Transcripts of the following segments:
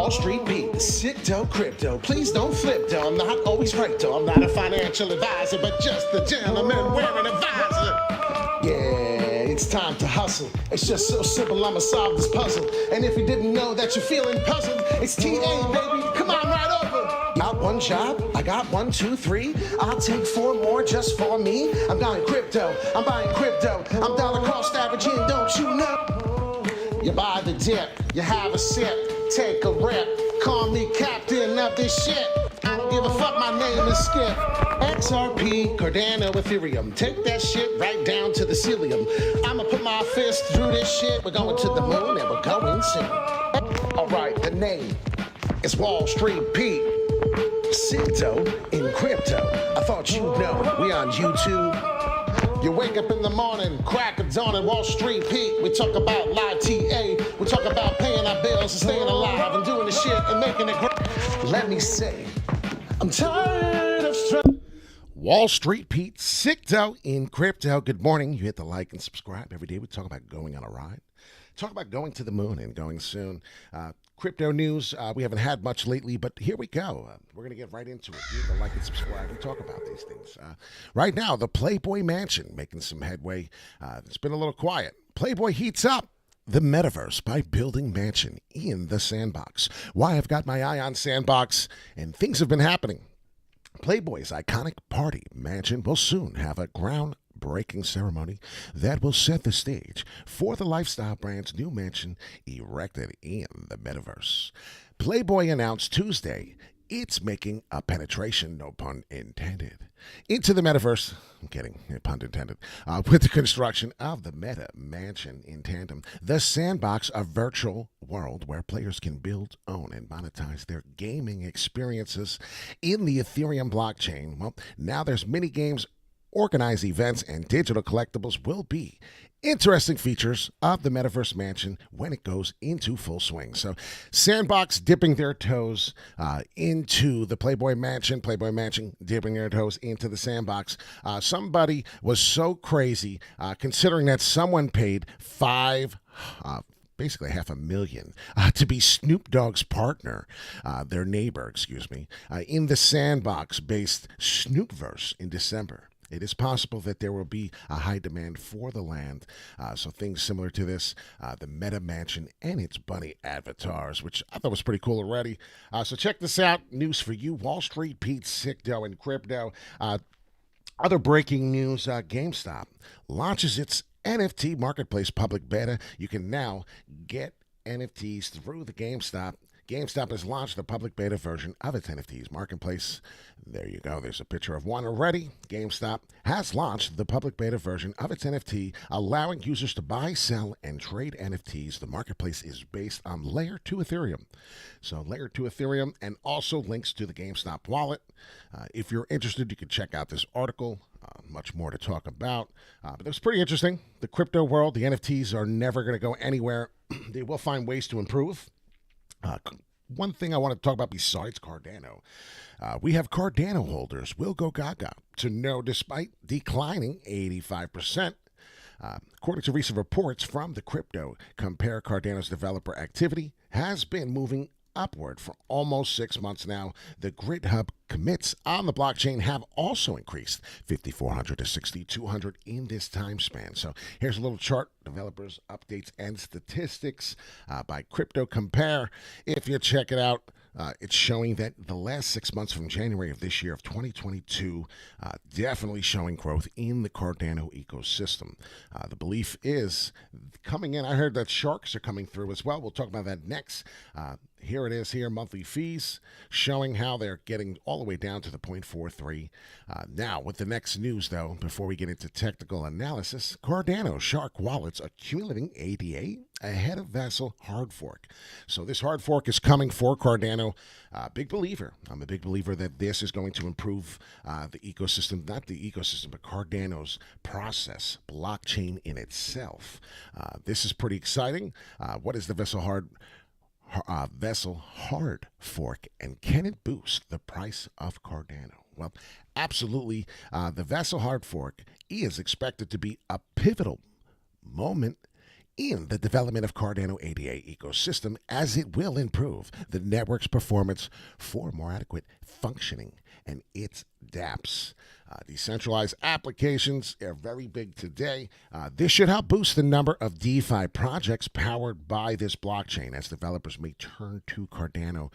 Wall Street Pete, sick dough crypto. Please don't flip dough. I'm not always right though. I'm not a financial advisor, but just a gentleman wearing a visor. Yeah, it's time to hustle. It's just so simple, I'ma solve this puzzle. And if you didn't know that you're feeling puzzled, it's TA, baby. Come on right over. Got one job, I got 1, 2, 3. I'll take 4 more just for me. I'm buying crypto, I'm buying crypto. I'm dollar cost averaging, don't you know? You buy the dip, you have a sip, take a rip. Call me captain of this shit. I don't give a fuck, my name is Skip. XRP, Cardano, Ethereum. Take that shit right down to the ceiling. I'ma put my fist through this shit. We're going to the moon and we're going soon. Alright, the name is Wall Street Pete. Crypto in crypto. I thought you'd know. We on YouTube. You wake up in the morning, crack of dawn at Wall Street Pete. We talk about live TA. We talk about paying our bills and staying alive and doing the shit and making it great. Let me say, I'm tired of struggling. Wall Street Pete, Crypto in crypto. Good morning. You hit the like and subscribe. Every day we talk about going on a ride. Talk about going to the moon and going soon. Crypto news, we haven't had much lately, but here we go. We're going to get right into it. You hit the like and subscribe and talk about these things. Right now, the Playboy Mansion making some headway. It's been a little quiet. Playboy heats up the metaverse by building mansion in the Sandbox. Why I've got my eye on Sandbox, and things have been happening. Playboy's iconic party mansion will soon have a groundbreaking ceremony that will set the stage for the lifestyle brand's new mansion erected in the metaverse. Playboy announced Tuesday it's making a penetration, no pun intended, into the metaverse. I'm kidding, pun intended. With the construction of the Meta Mansion in tandem, the Sandbox, a virtual world where players can build, own, and monetize their gaming experiences in the Ethereum blockchain. Well, now there's mini games, organized events, and digital collectibles will be interesting features of the Metaverse Mansion when it goes into full swing. So Sandbox dipping their toes into the Playboy Mansion dipping their toes into the Sandbox. Somebody was so crazy, considering that someone paid basically $500,000 to be Snoop Dogg's partner, their neighbor, in the Sandbox-based Snoopverse in December. It is possible that there will be a high demand for the land. So things similar to this, the Meta Mansion and its bunny avatars, which I thought was pretty cool already. So check this out. News for you. Wall Street Pete, Crypto and crypto. Other breaking news, GameStop launches its NFT marketplace public beta. You can now get NFTs through the GameStop. GameStop has launched the public beta version of its NFTs marketplace. There you go. There's a picture of one already. GameStop has launched the public beta version of its NFT, allowing users to buy, sell, and trade NFTs. The marketplace is based on Layer 2 Ethereum. So Layer 2 Ethereum, and also links to the GameStop wallet. If you're interested, you can check out this article. Much more to talk about. But it was pretty interesting. The crypto world, the NFTs are never going to go anywhere. They will find ways to improve. One thing I want to talk about besides Cardano, we have Cardano holders will go gaga to know despite declining 85%. According to recent reports from the crypto, compare Cardano's developer activity has been moving upward for almost 6 months now. The Grid Hub commits on the blockchain have also increased 5,400 to 6,200 in this time span. So here's a little chart, developers, updates, and statistics by Crypto Compare. If you check it out, it's showing that the last 6 months from January of this year of 2022, definitely showing growth in the Cardano ecosystem. The belief is coming in. I heard that sharks are coming through as well. We'll talk about that next. Here it is here, monthly fees, showing how they're getting all the way down to the 0.43. Now, with the next news, though, before we get into technical analysis, Cardano Shark wallets accumulating ADA ahead of Vessel hard fork. So this hard fork is coming for Cardano. Big believer. I'm a big believer that this is going to improve the ecosystem, not the ecosystem, but Cardano's process, blockchain in itself. This is pretty exciting. What is the Vessel hard fork, and can it boost the price of Cardano? Well, absolutely. The Vessel hard fork is expected to be a pivotal moment in the development of Cardano ADA ecosystem, as it will improve the network's performance for more adequate functioning and its dApps. Decentralized applications are very big today. This should help boost the number of DeFi projects powered by this blockchain as developers may turn to Cardano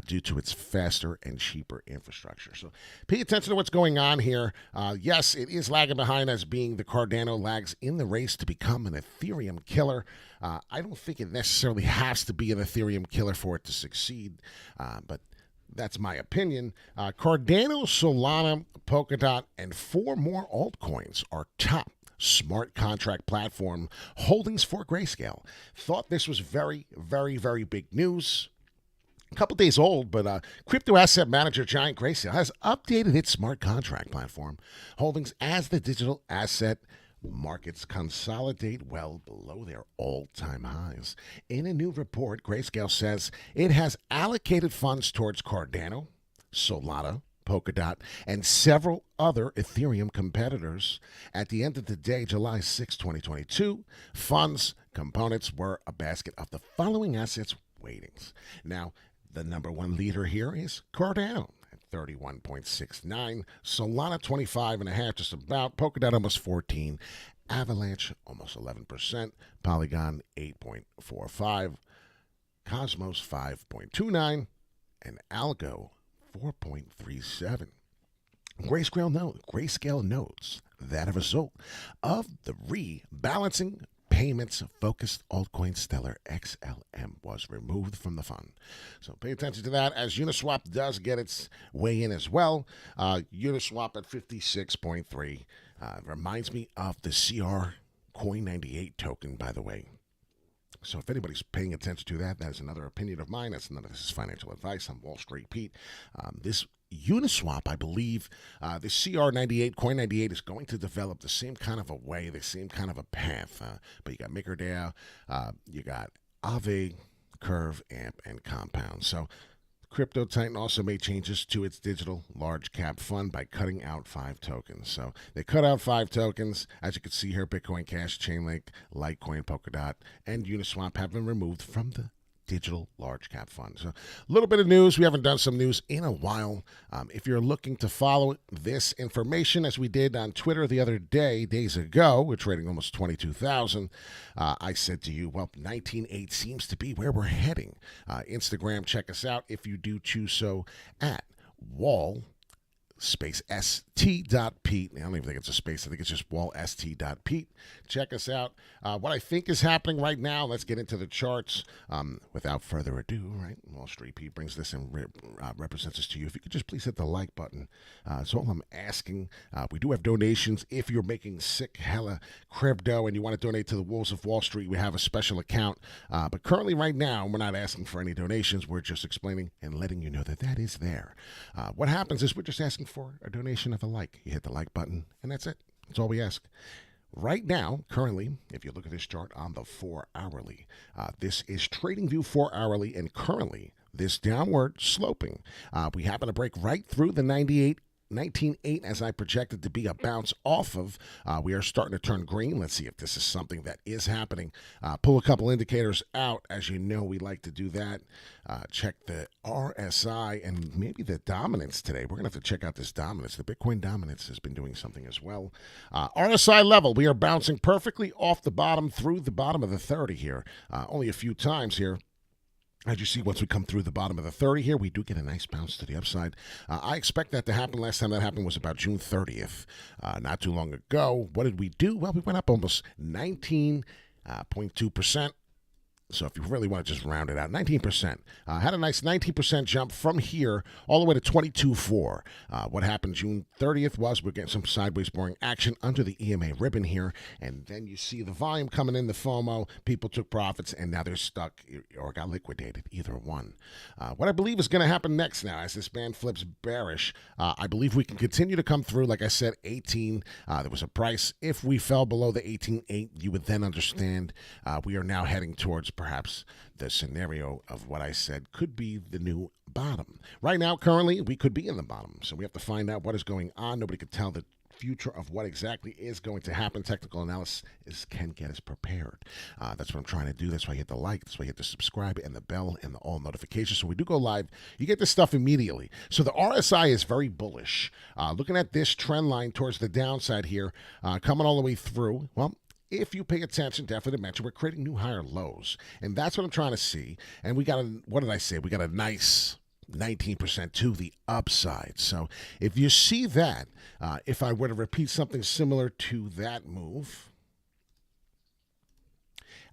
due to its faster and cheaper infrastructure. So pay attention to what's going on here. Yes, it is lagging behind as being the Cardano lags in the race to become an Ethereum killer. I don't think it necessarily has to be an Ethereum killer for it to succeed, but that's my opinion. Cardano, Solana, Polkadot, and 4 more altcoins are top smart contract platform holdings for Grayscale. Thought this was very, very, very big news. A couple days old, but crypto asset manager giant Grayscale has updated its smart contract platform holdings as the digital asset markets consolidate well below their all-time highs. In a new report, Grayscale says it has allocated funds towards Cardano, Solana, Polkadot, and several other Ethereum competitors. At the end of the day, July 6, 2022, funds components were a basket of the following assets weightings. Now, the number one leader here is Cardano. 31.69, Solana 25.5, just about, Polkadot almost 14, Avalanche almost 11%, Polygon 8.45, Cosmos 5.29, and Algo 4.37. Grayscale notes that a result of the rebalancing payments-focused altcoin Stellar XLM was removed from the fund. So pay attention to that as Uniswap does get its way in as well. Uniswap at 56.3 reminds me of the CR Coin 98 token, by the way. So if anybody's paying attention to that, that is another opinion of mine. That's none of this is financial advice. I'm Wall Street Pete. This Uniswap, I believe, the CR98, Coin 98 is going to develop the same kind of a way, the same kind of a path. But you got MakerDAO, you got Aave, Curve, AMP, and Compound. So Crypto Titan also made changes to its digital large cap fund by cutting out 5 tokens. So they cut out 5 tokens. As you can see here, Bitcoin Cash, Chainlink, Litecoin, Polkadot, and Uniswap have been removed from the digital large cap fund. So a little bit of news. We haven't done some news in a while. If you're looking to follow this information, as we did on Twitter the other day, days ago, we're trading almost 22,000. I said to you, well, 19.8 seems to be where we're heading. Instagram, check us out if you do choose so at wall space st.pete. I don't even think it's a space. I think it's just wall st.pete. Check us out. What I think is happening right now, let's get into the charts. Without further ado, right? Wall Street Pete brings this and represents this to you. If you could just please hit the like button. That's all I'm asking. We do have donations. If you're making sick hella crypto and you want to donate to the Wolves of Wall Street, we have a special account. But currently right now, we're not asking for any donations. We're just explaining and letting you know that that is there. What happens is we're just asking for a donation of a like. You hit the like button, and that's it. That's all we ask. Right now, currently, if you look at this chart on the 4-hourly, this is TradingView 4-hourly, and currently this downward sloping. We happen to break right through the 19.8 as I projected to be a bounce off of. We are starting to turn green. Let's see if this is something that is happening. Pull a couple indicators out. As you know, we like to do that. Check the RSI and maybe the dominance today. We're going to have to check out this dominance. The Bitcoin dominance has been doing something as well. RSI level, we are bouncing perfectly off the bottom through the bottom of the 30 here. Only a few times here. As you see, once we come through the bottom of the 30 here, we do get a nice bounce to the upside. I expect that to happen. Last time that happened was about June 30th, not too long ago. What did we do? Well, we went up almost 19.2%. So if you really want to just round it out, 19%. Had a nice 19% jump from here all the way to 22.4. What happened June 30th was we're getting some sideways boring action under the EMA ribbon here. And then you see the volume coming in, the FOMO. People took profits, and now they're stuck or got liquidated, either one. What I believe is going to happen next now as this band flips bearish, I believe we can continue to come through. Like I said, 18. There was a price. If we fell below the 18.8, you would then understand we are now heading towards perhaps the scenario of what I said could be the new bottom. Right now, currently, we could be in the bottom, so we have to find out what is going on. Nobody could tell the future of what exactly is going to happen. Technical analysis can get us prepared. That's what I'm trying to do. That's why you hit the like. That's why you hit the subscribe and the bell and the all notifications. So we do go live, you get this stuff immediately. So the RSI is very bullish. Looking at this trend line towards the downside here, coming all the way through. Well, if you pay attention, definitely to mention, we're creating new higher lows. And that's what I'm trying to see. And we got a, what did I say? We got a nice 19% to the upside. So if you see that, if I were to repeat something similar to that move,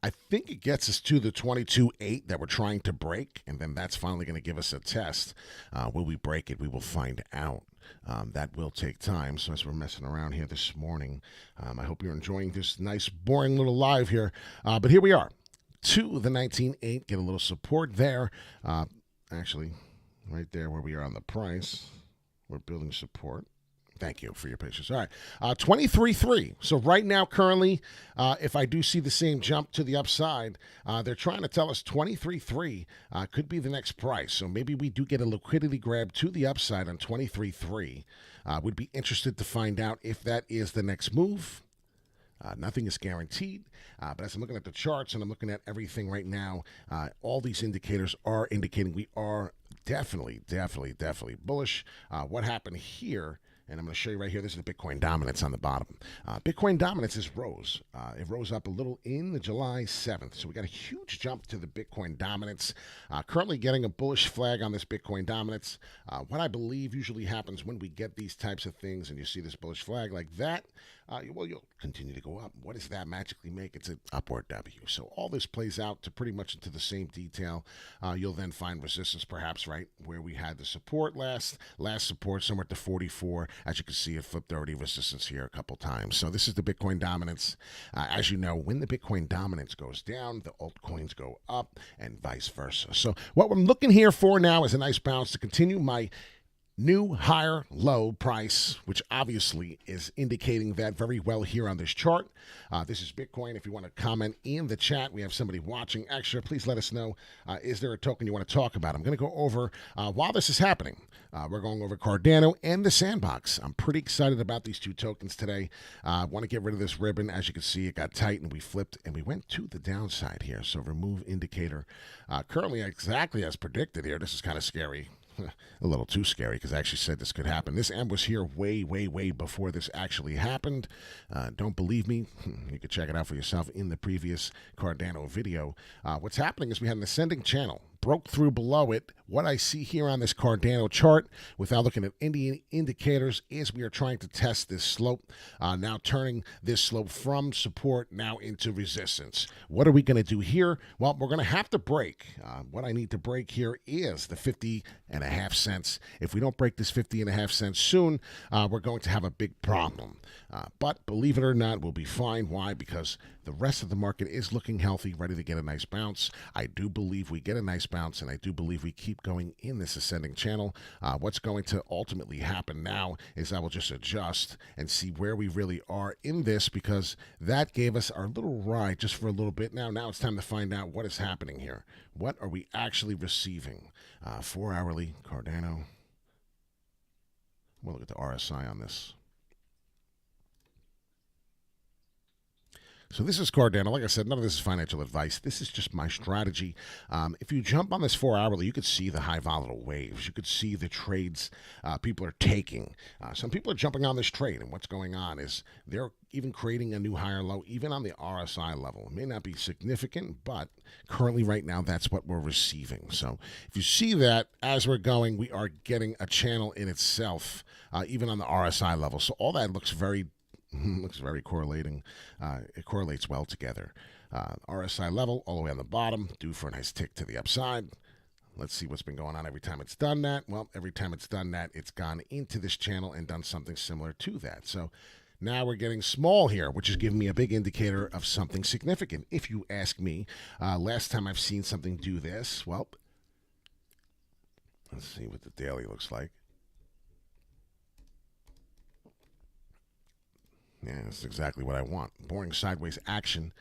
I think it gets us to the 22.8 that we're trying to break, and then that's finally going to give us a test. Will we break it? We will find out. That will take time. So as we're messing around here this morning, I hope you're enjoying this nice, boring little live here. But here we are, to the 19.8. Get a little support there. Actually, right there where we are on the price, we're building support. Thank you for your patience. All right, 23.3. So right now, currently, if I do see the same jump to the upside, they're trying to tell us 23.3 could be the next price. So maybe we do get a liquidity grab to the upside on 23.3. Would be interested to find out if that is the next move. Nothing is guaranteed, but as I'm looking at the charts and I'm looking at everything right now, all these indicators are indicating we are definitely bullish. What happened here? And I'm going to show you right here. This is the Bitcoin dominance on the bottom. Bitcoin dominance is rose. It rose up a little in the July 7th. So we got a huge jump to the Bitcoin dominance. Currently getting a bullish flag on this Bitcoin dominance. What I believe usually happens when we get these types of things and you see this bullish flag like that, well, you'll continue to go up. What does that magically make? It's an upward W. So all this plays out to pretty much into the same detail. You'll then find resistance perhaps right where we had the support last support somewhere at the 44. As you can see, it flipped already resistance here a couple times. So this is the Bitcoin dominance. As you know, when the Bitcoin dominance goes down, the altcoins go up and vice versa. So what I'm looking here for now is a nice bounce to continue my new higher low price, which obviously is indicating that very well here on this chart. This is Bitcoin. If you want to comment in the chat, we have somebody watching extra. Please let us know, is there a token you want to talk about? I'm going to go over, while this is happening, we're going over Cardano and the Sandbox. I'm pretty excited about these two tokens today. I want to get rid of this ribbon. As you can see, it got tight and we flipped and we went to the downside here. So remove indicator. Currently exactly as predicted here. This is kind of scary. A little too scary because I actually said this could happen. This M was here way before this actually happened. Don't believe me? You can check it out for yourself in the previous Cardano video. What's happening is we had an ascending channel. Broke through below it. What I see here on this Cardano chart, without looking at any indicators, is we are trying to test this slope. Now turning this slope from support now into resistance. What are we going to do here? Well, we're going to have to break. What I need to break here is the 50.5 cents. If we don't break this 50.5 cents soon, we're going to have a big problem. But believe it or not, we'll be fine. Why? Because the rest of the market is looking healthy, ready to get a nice bounce. I do believe we get a nice bounce, and I do believe we keep going in this ascending channel. What's going to ultimately happen now is I will just adjust and see where we really are in this, because that gave us our little ride just for a little bit. Now it's time to find out what is happening here. What are we actually receiving? 4 hourly Cardano. We'll look at the RSI on this. So this is Cardano. Like I said, none of this is financial advice. This is just my strategy. If you jump on this 4 hourly, you could see the high volatile waves. You could see the trades people are taking. Some people are jumping on this trade, and what's going on is they're even creating a new higher low, even on the RSI level. It may not be significant, but currently right now, that's what we're receiving. So if you see that as we're going, we are getting a channel in itself, even on the RSI level. So all that looks very correlating. It correlates well together. RSI level all the way on the bottom, due for a nice tick to the upside. Let's see what's been going on every time it's done that. Well, every time it's done that, it's gone into this channel and done something similar to that. So now we're getting small here, which is giving me a big indicator of something significant. If you ask me, last time I've seen something do this, well, let's see what the daily looks like. Yeah, that's exactly what I want. Boring sideways action.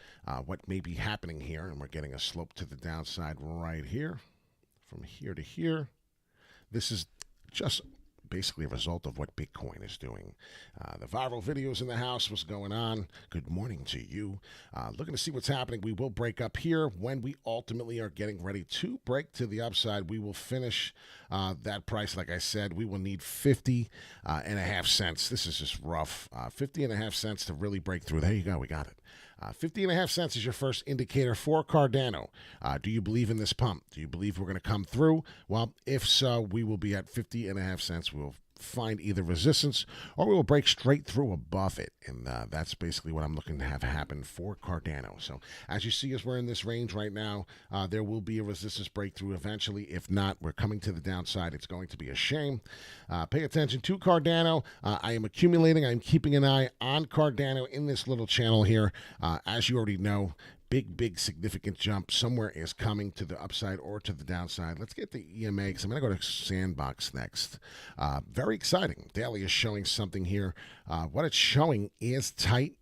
What may be happening here, and we're getting a slope to the downside right here. From here to here. This is just basically a result of what Bitcoin is doing. The viral videos in the house, what's going on? Good morning to you. Looking to see what's happening. We will break up here when we ultimately are getting ready to break to the upside. We will finish that price. Like I said, we will need 50 and a half cents. This is just rough. 50 and a half cents to really break through. There you go. We got it. 50 and a half cents is your first indicator for Cardano. Do you believe in this pump? Do you believe we're going to come through? Well, if so, we will be at 50 and a half cents. We'll find either resistance or we will break straight through above it. And that's basically what I'm looking to have happen for Cardano. So as you see, as we're in this range right now, there will be a resistance breakthrough eventually. If not, we're coming to the downside. It's going to be a shame. Pay attention to Cardano. I am accumulating. I'm keeping an eye on Cardano in this little channel here. As you already know, big, significant jump somewhere is coming to the upside or to the downside. Let's get the EMA because I'm going to go to Sandbox next. Very exciting. Daily is showing something here. What it's showing is tight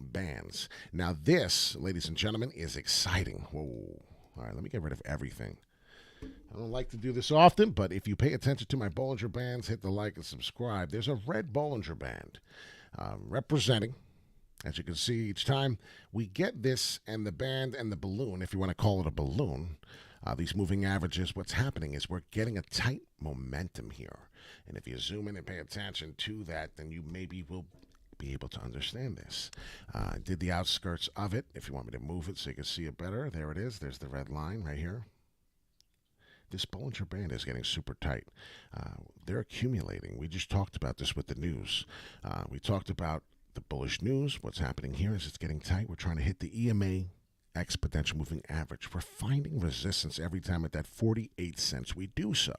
bands. Now this, ladies and gentlemen, is exciting. Whoa. All right, let me get rid of everything. I don't like to do this often, but if you pay attention to my Bollinger Bands, hit the like and subscribe. There's a red Bollinger Band representing, as you can see, each time we get this and the band and the balloon, if you want to call it a balloon, these moving averages, what's happening is we're getting a tight momentum here. And if you zoom in and pay attention to that, then you maybe will be able to understand this. I did the outskirts of it. If you want me to move it so you can see it better, there it is. There's the red line right here. This Bollinger Band is getting super tight. They're accumulating. We just talked about this with the news. We talked about the bullish news. What's happening here is it's getting tight. We're trying to hit the EMA exponential moving average. We're finding resistance every time at that 48 cents we do so.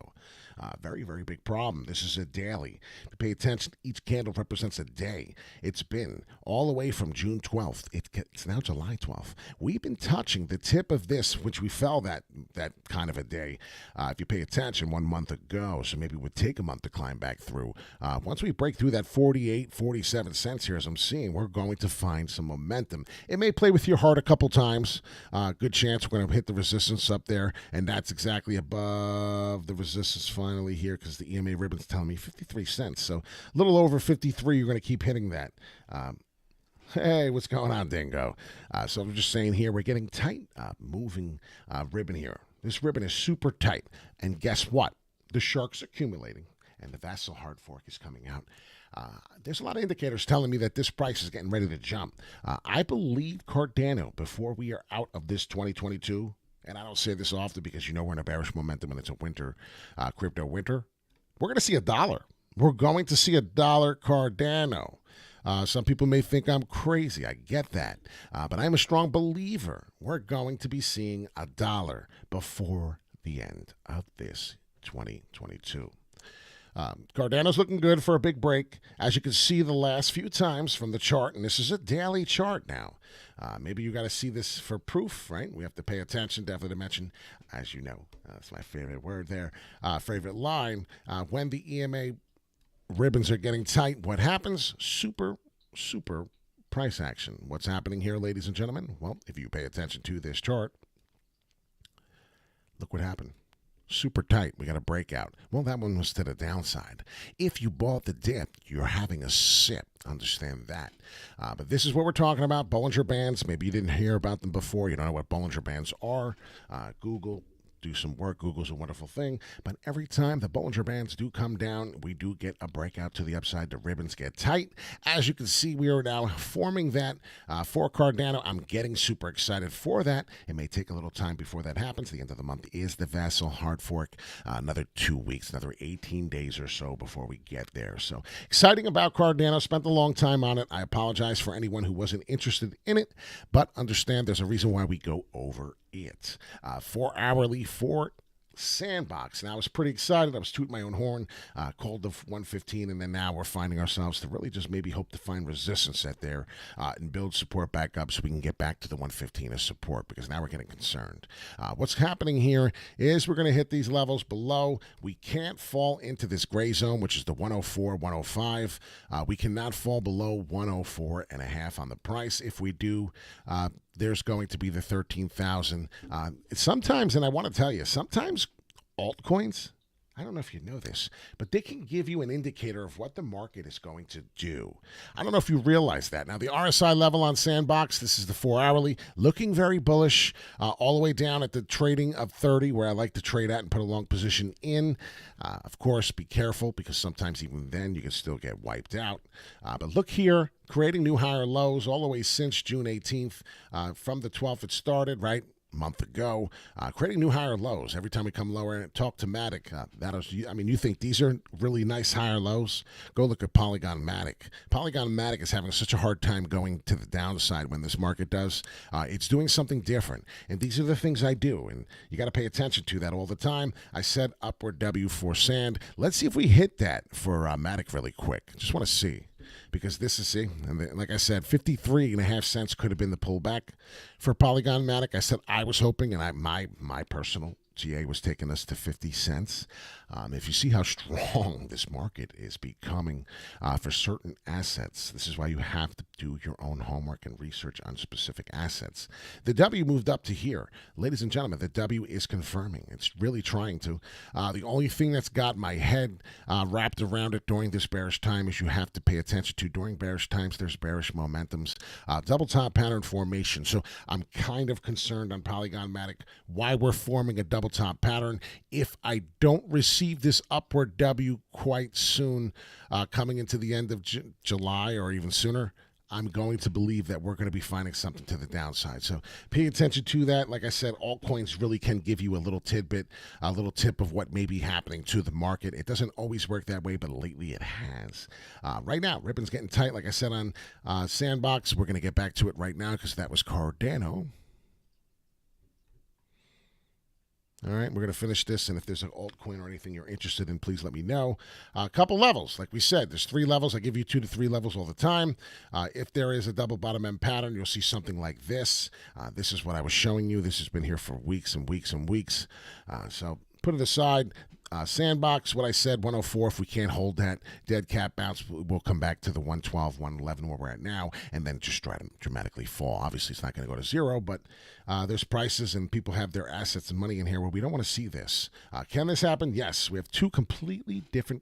Very big problem. This is a daily. If you pay attention, each candle represents a day. It's been all the way from June 12th. It's now July 12th. We've been touching the tip of this, which we fell that kind of a day. If you pay attention, 1 month ago, so maybe it would take a month to climb back through. Once we break through that 48, 47 cents here, as I'm seeing, we're going to find some momentum. It may play with your heart a couple times. Good chance we're going to hit the resistance up there, and that's exactly above the resistance finally here because the EMA ribbon's telling me 53 cents. So a little over 53, you're going to keep hitting that. Hey, what's going on, Dingo? So I'm just saying here, we're getting tight moving ribbon here. This ribbon is super tight. And guess what? The shark's accumulating, and the Vassal hard fork is coming out. There's a lot of indicators telling me that this price is getting ready to jump. I believe Cardano, before we are out of this 2022, and I don't say this often because you know we're in a bearish momentum and it's a winter, crypto winter, we're going to see $1. We're going to see $1 Cardano. Some people may think I'm crazy. I get that. But I'm a strong believer. We're going to be seeing $1 before the end of this 2022. Cardano's looking good for a big break. As you can see the last few times from the chart, and this is a daily chart now. Maybe you got to see this for proof, right? We have to pay attention, definitely to mention, as you know, that's my favorite word there, favorite line. When the EMA ribbons are getting tight, what happens? Super price action. What's happening here, ladies and gentlemen? Well, if you pay attention to this chart, look what happened. Super tight. We got a breakout. Well, that one was to the downside. If you bought the dip, you're having a sip. Understand that. But this is what we're talking about. Bollinger Bands. Maybe you didn't hear about them before. You don't know what Bollinger Bands are. Google. Do some work. Google's a wonderful thing. But every time the Bollinger Bands do come down, we do get a breakout to the upside. The ribbons get tight. As you can see, we are now forming that for Cardano. I'm getting super excited for that. It may take a little time before that happens. The end of the month is the Vassal hard fork. Another 2 weeks, another 18 days or so before we get there. So exciting about Cardano. Spent a long time on it. I apologize for anyone who wasn't interested in it, but understand there's a reason why we go over it. 4 hourly for Sandbox. And I was pretty excited. I was tooting my own horn, called the 115, and then now we're finding ourselves to really just maybe hope to find resistance at there and build support back up so we can get back to the 115 as support, because now we're getting concerned. What's happening here is we're going to hit these levels below. We can't fall into this gray zone, which is the 104, 105. We cannot fall below 104 and a half on the price. If we do, there's going to be the 13,000. Sometimes, and I want to tell you, sometimes altcoins, I don't know if you know this, but they can give you an indicator of what the market is going to do. I don't know if you realize that. Now, the RSI level on Sandbox, this is the 4-hourly, looking very bullish, all the way down at the trading of 30, where I like to trade at and put a long position in. Of course, be careful, because sometimes even then you can still get wiped out. But look here, creating new higher lows all the way since June 18th. From the 12th it started, right? Month ago, creating new higher lows. Every time we come lower and talk to Matic, you think these are really nice higher lows? Go look at Polygon Matic. Polygon Matic is having such a hard time going to the downside when this market does. It's doing something different, and these are the things I do, and you got to pay attention to that all the time. I said upward W for Sand. Let's see if we hit that for Matic really quick. Just want to see. Because this is, and like I said, 53.5 cents could have been the pullback for Polygon Matic. I said I was hoping, and my personal GA was taking us to 50 cents. If you see how strong this market is becoming for certain assets, this is why you have to do your own homework and research on specific assets. The W moved up to here. Ladies and gentlemen, the W is confirming. It's really trying to. The only thing that's got my head wrapped around it during this bearish time is you have to pay attention to. During bearish times, there's bearish momentums. Double top pattern formation. So I'm kind of concerned on Polygon Matic why we're forming a double top pattern. If I don't receive this upward W quite soon, coming into the end of July or even sooner, I'm going to believe that we're going to be finding something to the downside. So pay attention to that. Like I said, altcoins really can give you a little tidbit, a little tip of what may be happening to the market. It doesn't always work that way, but lately it has. Right now, ribbon's getting tight. Like I said on Sandbox, we're going to get back to it right now because that was Cardano. All right, we're going to finish this, and if there's an altcoin or anything you're interested in, please let me know. A couple levels. Like we said, there's 3 levels. I give you 2 to 3 levels all the time. If there is a double bottom end pattern, you'll see something like this. This is what I was showing you. This has been here for weeks and weeks and weeks. So put it aside. Sandbox, what I said, 104. If we can't hold that dead cat bounce, we'll come back to the 112, 111 where we're at now, and then just try to dramatically fall. Obviously, it's not going to go to zero, but there's prices and people have their assets and money in here where we don't want to see this. Can this happen? Yes. We have two different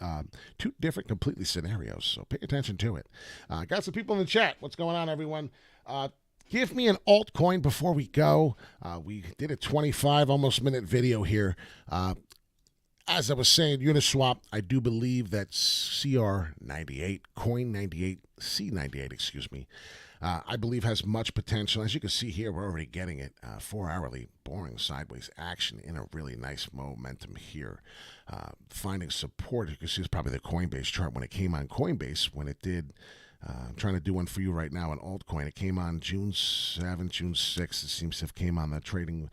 completely scenarios, so pay attention to it. Got some people in the chat. What's going on, everyone? Give me an altcoin before we go. We did a 25 almost minute video here. As I was saying, Uniswap, I do believe that CR98, Coin98, C98, excuse me, I believe has much potential. As you can see here, we're already getting it. 4-hourly, boring sideways action in a really nice momentum here. Finding support, you can see it's probably the Coinbase chart when it came on Coinbase, when it did. I'm trying to do one for you right now, an altcoin. It came on June 7th, June 6th. It seems to have came on the trading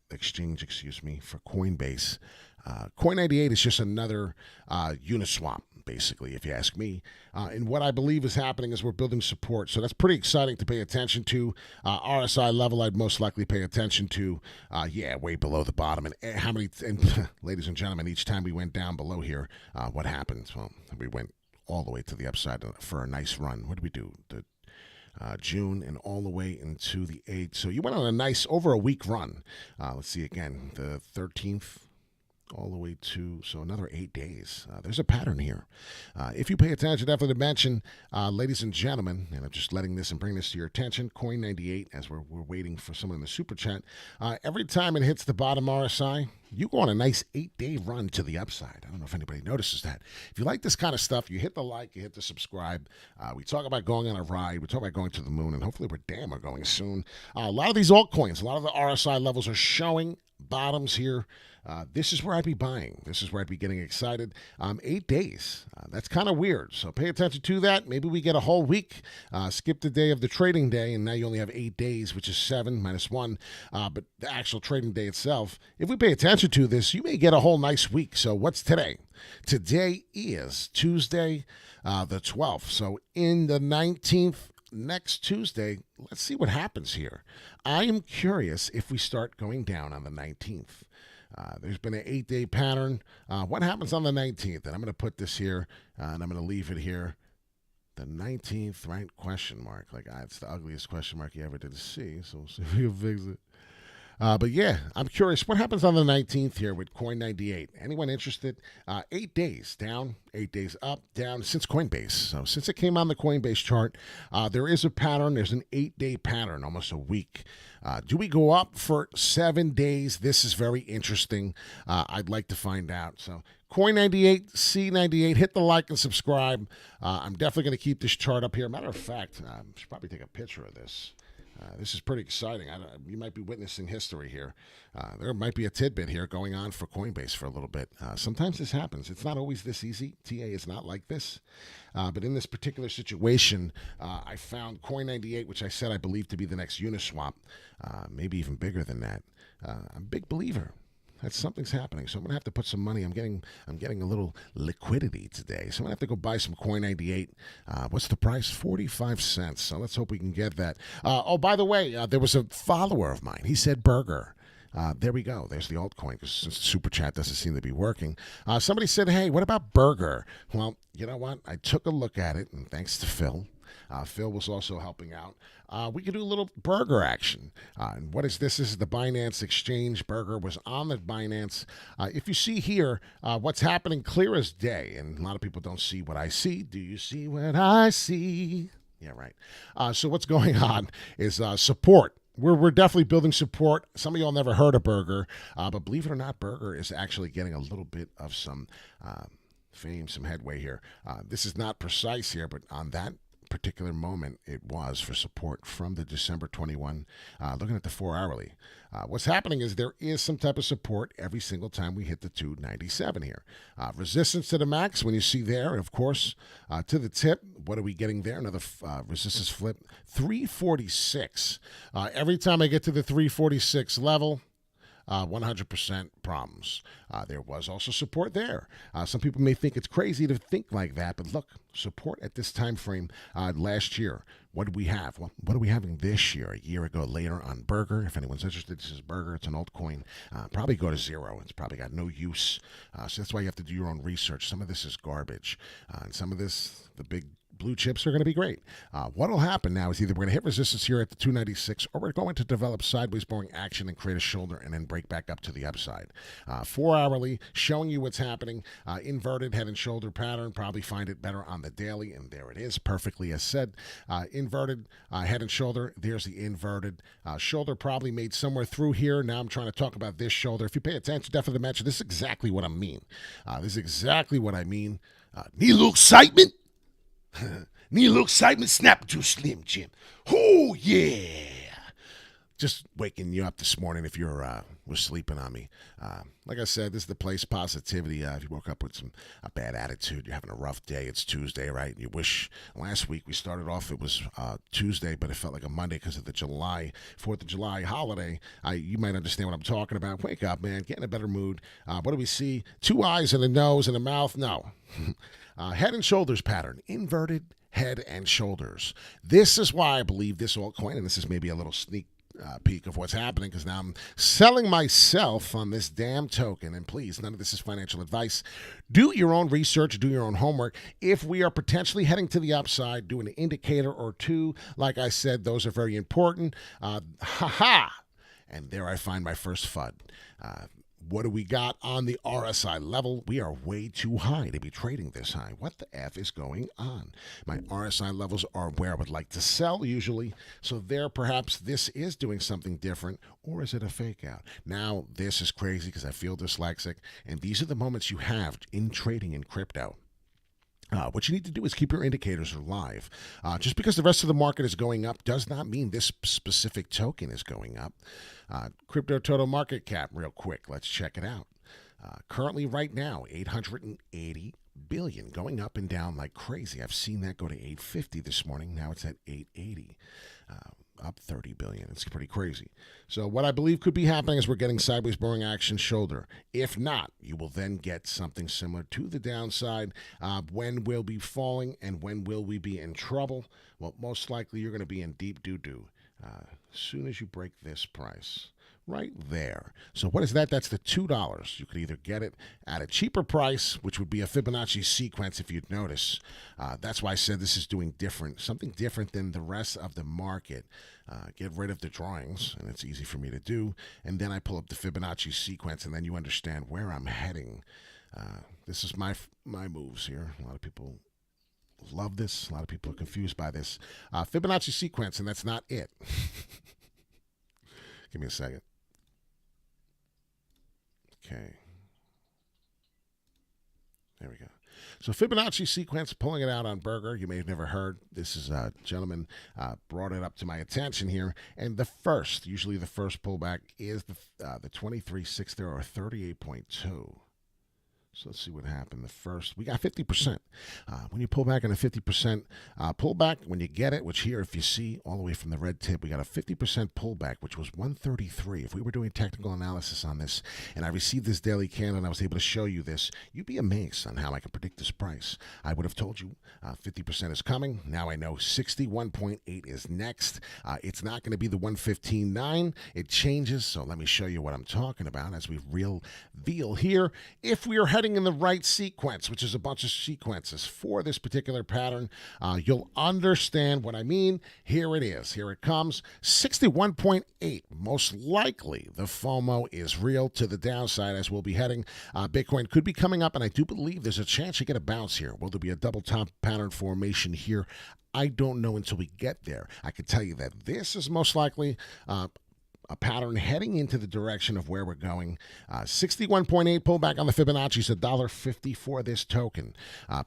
exchange, for Coinbase. Coin98 is just another Uniswap, basically, if you ask me. And what I believe is happening is we're building support. So that's pretty exciting to pay attention to. RSI level, I'd most likely pay attention to. Way below the bottom. And how many, and ladies and gentlemen, each time we went down below here, what happened? Well, we went all the way to the upside for a nice run. What did we do? June and all the way into the 8th. So you went on a nice, over a week run. Let's see again, the 13th all the way to, so another 8 days. There's a pattern here. If you pay attention, definitely to mention, ladies and gentlemen, and I'm just letting this and bring this to your attention, Coin98, as we're waiting for someone in the super chat, every time it hits the bottom RSI, you go on a nice 8-day run to the upside. I don't know if anybody notices that. If you like this kind of stuff, you hit the like, you hit the subscribe. We talk about going on a ride. We talk about going to the moon, and hopefully we're going soon. A lot of these altcoins, a lot of the RSI levels are showing bottoms here. This is where I'd be buying. This is where I'd be getting excited. 8 days. That's kind of weird. So pay attention to that. Maybe we get a whole week. Skip the day of the trading day, and now you only have 8 days, which is 7 minus 1. But the actual trading day itself, if we pay attention to this, you may get a whole nice week. So what's today? Today is Tuesday, the 12th. So in the 19th, next Tuesday, let's see what happens here. I am curious if we start going down on the 19th. There's been an 8-day pattern. What happens on the 19th? And I'm going to put this here, and I'm going to leave it here. The 19th, right? Question mark. Like, it's the ugliest question mark you ever did see, so we'll see if we can fix it. But yeah, I'm curious what happens on the 19th here with Coin 98. Anyone interested? 8 days down, 8 days up, down since Coinbase. So since it came on the Coinbase chart, there is a pattern. There's an 8-day pattern, almost a week. Do we go up for 7 days? This is very interesting. I'd like to find out. So Coin 98, C98, hit the like and subscribe. I'm definitely going to keep this chart up here. Matter of fact, I should probably take a picture of this. This is pretty exciting. You might be witnessing history here. There might be a tidbit here going on for Coinbase for a little bit. Sometimes this happens. It's not always this easy. TA is not like this. But in this particular situation, I found Coin98, which I said I believe to be the next Uniswap, maybe even bigger than that. I'm a big believer. Something's happening. So I'm gonna have to put some money. I'm getting a little liquidity today. So I'm gonna have to go buy some Coin 98. What's the price? 45 cents. So let's hope we can get that. Oh, by the way, there was a follower of mine. He said burger. There we go. There's the altcoin because since Super Chat doesn't seem to be working. Somebody said, hey, what about burger? Well, you know what? I took a look at it, and thanks to Phil. Phil was also helping out. We could do a little burger action. And what is this? This is the Binance Exchange. Burger was on the Binance. If you see here, what's happening clear as day, and a lot of people don't see what I see. Do you see what I see? Yeah, right. So what's going on is support. We're definitely building support. Some of y'all never heard of Burger, but believe it or not, Burger is actually getting a little bit of some fame, some headway here. This is not precise here, but on that particular moment it was for support from the December 21 looking at the 4-hourly. What's happening is there is some type of support every single time we hit the 297 here. Resistance to the max when you see there, of course, to the tip. What are we getting there? Another resistance flip, 346. Every time I get to the 346 level, 100% problems. There was also support there. Some people may think it's crazy to think like that, but look, support at this time frame last year. What did we have? Well, what are we having this year? A year ago later on Burger. If anyone's interested, this is Burger. It's an altcoin. Probably go to zero. It's probably got no use. So that's why you have to do your own research. Some of this is garbage. And some of this, the big blue chips are going to be great. What will happen now is either we're going to hit resistance here at the 296 or we're going to develop sideways boring action and create a shoulder and then break back up to the upside. 4-hourly showing you what's happening. Inverted head and shoulder pattern. Probably find it better on the daily, and there it is, perfectly as said. Inverted head and shoulder. There's the inverted shoulder, probably made somewhere through here. Now I'm trying to talk about this shoulder. If you pay attention, definitely mention this is exactly what I mean. This is exactly what I mean. Need a little excitement? Need a little excitement? Snap to Slim Jim. Oh, yeah. Just waking you up this morning if you're was sleeping on me. Like I said, this is the place, positivity. If you woke up with a bad attitude, you're having a rough day, it's Tuesday, right? You wish last week we started off, it was Tuesday, but it felt like a Monday because of the 4th of July holiday. You might understand what I'm talking about. Wake up, man. Get in a better mood. What do we see? 2 eyes and a nose and a mouth? No. Head and shoulders pattern. Inverted head and shoulders. This is why I believe this altcoin, and this is maybe a little sneak peek of what's happening, because now I'm selling myself on this damn token. And please, none of this is financial advice. Do your own research, do your own homework. If we are potentially heading to the upside, do an indicator or two. Like I said, those are very important. And there I find my first FUD. What do we got on the RSI level? We are way too high to be trading this high. What the F is going on? My RSI levels are where I would like to sell usually. So there, perhaps this is doing something different, or is it a fake out? Now, this is crazy because I feel dyslexic, and these are the moments you have in trading in crypto. What you need to do is keep your indicators alive. Just because the rest of the market is going up does not mean this specific token is going up. Crypto total market cap, real quick. Let's check it out. Currently, right now, 880 billion, going up and down like crazy. I've seen that go to 850 this morning. Now it's at 880. Up 30 billion. It's pretty crazy. So what I believe could be happening is we're getting sideways boring action shoulder. If not, you will then get something similar to the downside. When will be falling and when will we be in trouble? Well, most likely you're going to be in deep doo-doo. As soon as you break this price, right there. So what is that? That's the $2. You could either get it at a cheaper price, which would be a Fibonacci sequence if you'd notice. That's why I said this is doing different, something different than the rest of the market. Get rid of the drawings, and it's easy for me to do. And then I pull up the Fibonacci sequence, and then you understand where I'm heading. This is my moves here. A lot of people love this. A lot of people are confused by this. Fibonacci sequence, and that's not it. Give me a second. Okay. There we go. So Fibonacci sequence, pulling it out on Burger. You may have never heard. This is a gentleman brought it up to my attention here. And usually the first pullback is the 23.60 or 38.2. So let's see what happened. The first, we got 50%. When you pull back on a 50% pullback, when you get it, which here, if you see all the way from the red tip, we got a 50% pullback, which was 133. If we were doing technical analysis on this, and I received this daily candle, and I was able to show you this, you'd be amazed on how I can predict this price. I would have told you 50% is coming. Now I know 61.8 is next. It's not going to be the 115.9. It changes. So let me show you what I'm talking about as we reveal here. If we are heading in the right sequence, which is a bunch of sequences for this particular pattern, you'll understand what I mean. Here it is. Here it comes. 61.8. Most likely the FOMO is real to the downside as we'll be heading. Bitcoin could be coming up, and I do believe there's a chance you get a bounce here. Will there be a double top pattern formation here? I don't know until we get there. I can tell you that this is most likely a pattern heading into the direction of where we're going. 61.8 pullback on the Fibonacci is $1.50 for this token.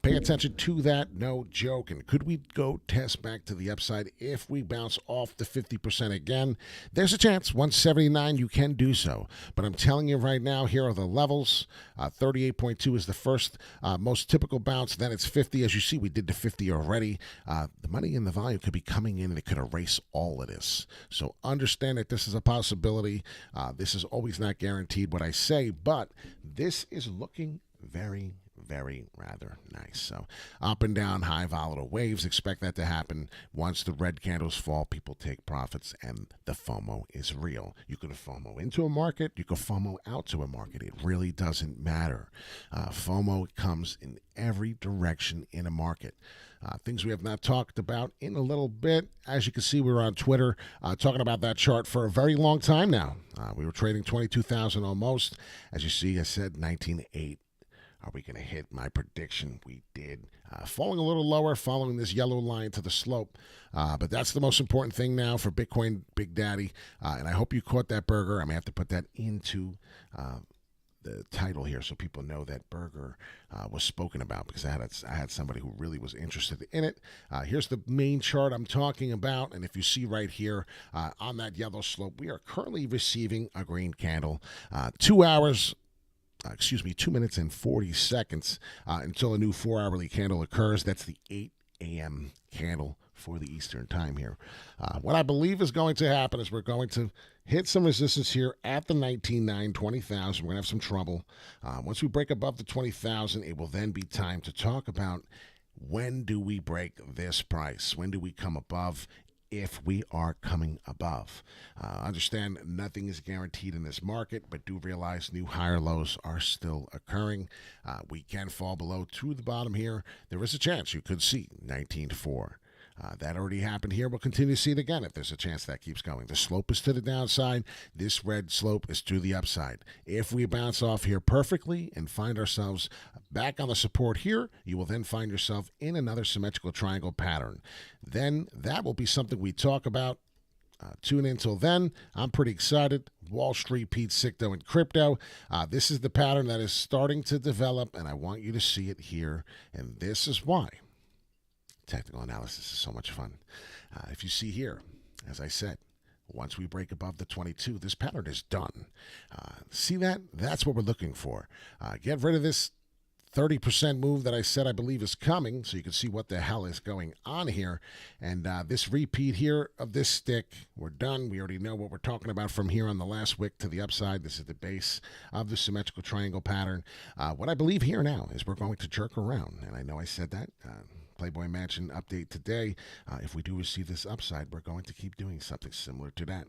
Pay attention to that. No joking. Could we go test back to the upside if we bounce off the 50% again? There's a chance. 179, you can do so. But I'm telling you right now, here are the levels. 38.2 is the first most typical bounce. Then it's 50. As you see, we did the 50 already. The money and the volume could be coming in, and it could erase all of this. So understand that this is a possibility. This is always not guaranteed what I say, but this is looking very, very rather nice. So up and down, high volatile waves. Expect that to happen. Once the red candles fall, people take profits, and the FOMO is real. You could FOMO into a market. You could FOMO out to a market. It really doesn't matter. FOMO comes in every direction in a market. Things we have not talked about in a little bit. As you can see, we were on Twitter talking about that chart for a very long time now. We were trading 22,000 almost. As you see, I said 19.8. Are we going to hit my prediction? We did. Falling a little lower, following this yellow line to the slope. But that's the most important thing now for Bitcoin Big Daddy. And I hope you caught that Burger. I may have to put that into the title here so people know that Burger was spoken about, because I had somebody who really was interested in it. Here's the main chart I'm talking about, and if you see right here on that yellow slope, we are currently receiving a green candle. 2 minutes and 40 seconds until a new 4-hourly candle occurs. That's the 8 a.m. candle for the Eastern time here. What I believe is going to happen is we're going to hit some resistance here at the 19.9, 20,000. We're going to have some trouble. Once we break above the 20,000, it will then be time to talk about when do we break this price? When do we come above? If we are coming above. Understand nothing is guaranteed in this market, but do realize new higher lows are still occurring. We can fall below to the bottom here. There is a chance you could see 19.4. That already happened here. We'll continue to see it again if there's a chance that keeps going. The slope is to the downside. This red slope is to the upside. If we bounce off here perfectly and find ourselves back on the support here, you will then find yourself in another symmetrical triangle pattern. Then that will be something we talk about. Tune in till then. I'm pretty excited. Wall Street, Pete Sicto, and crypto. This is the pattern that is starting to develop, and I want you to see it here. And this is why technical analysis is so much fun. If you see here, as I said, once we break above the 22, this pattern is done. See that? That's what we're looking for. Get rid of this 30% move that I said I believe is coming, so you can see what the hell is going on here. And this repeat here of this stick, we're done. We already know what we're talking about from here on the last wick to the upside. This is the base of the symmetrical triangle pattern. What I believe here now is we're going to jerk around, and I know I said that. Playboy Mansion update today. If we do receive this upside, we're going to keep doing something similar to that.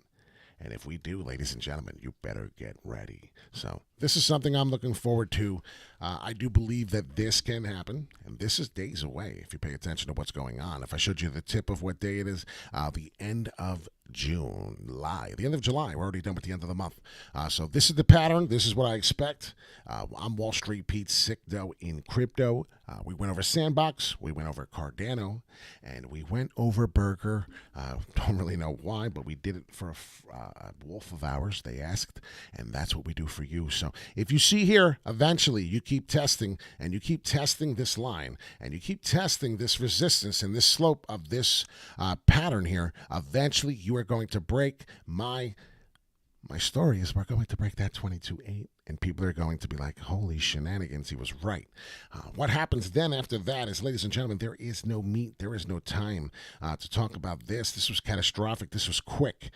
And if we do, ladies and gentlemen, you better get ready. So this is something I'm looking forward to. I do believe that this can happen, and this is days away if you pay attention to what's going on. If I showed you the tip of what day it is, the end of July. The end of July. We're already done with the end of the month. So this is the pattern. This is what I expect. I'm Wall Street Pete, sick dough in crypto. We went over Sandbox. We went over Cardano. And we went over Burger. Don't really know why, but we did it for a wolf of hours. They asked, and that's what we do for you. So if you see here, eventually you keep testing, and you keep testing this line, and you keep testing this resistance and this slope of this pattern here, eventually you are going to break my story is we're going to break that 22.8, and people are going to be like, holy shenanigans, he was right. What happens then after that is, ladies and gentlemen, there is no meat, there is no time to talk about this. This was catastrophic. This was quick.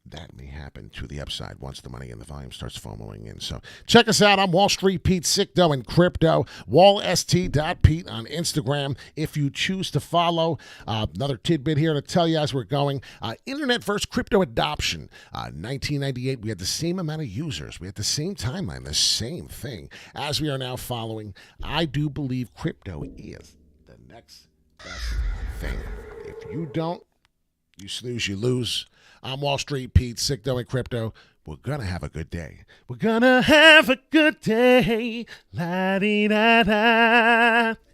That may happen to the upside once the money and the volume starts FOMOing in. So check us out. I'm Wall Street Pete, sick dough in crypto. WallST.Pete on Instagram if you choose to follow. Another tidbit here to tell you as we're going. Internet first crypto adoption. 1998, we had the same amount of users. We had the same timeline, the same thing as we are now following. I do believe crypto is the next best thing. If you don't, you snooze, you lose. I'm Wall Street Pete, sick dough in crypto. We're going to have a good day. We're going to have a good day. La-dee-da-da.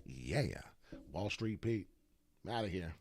Yeah. Wall Street Pete. I'm out of here.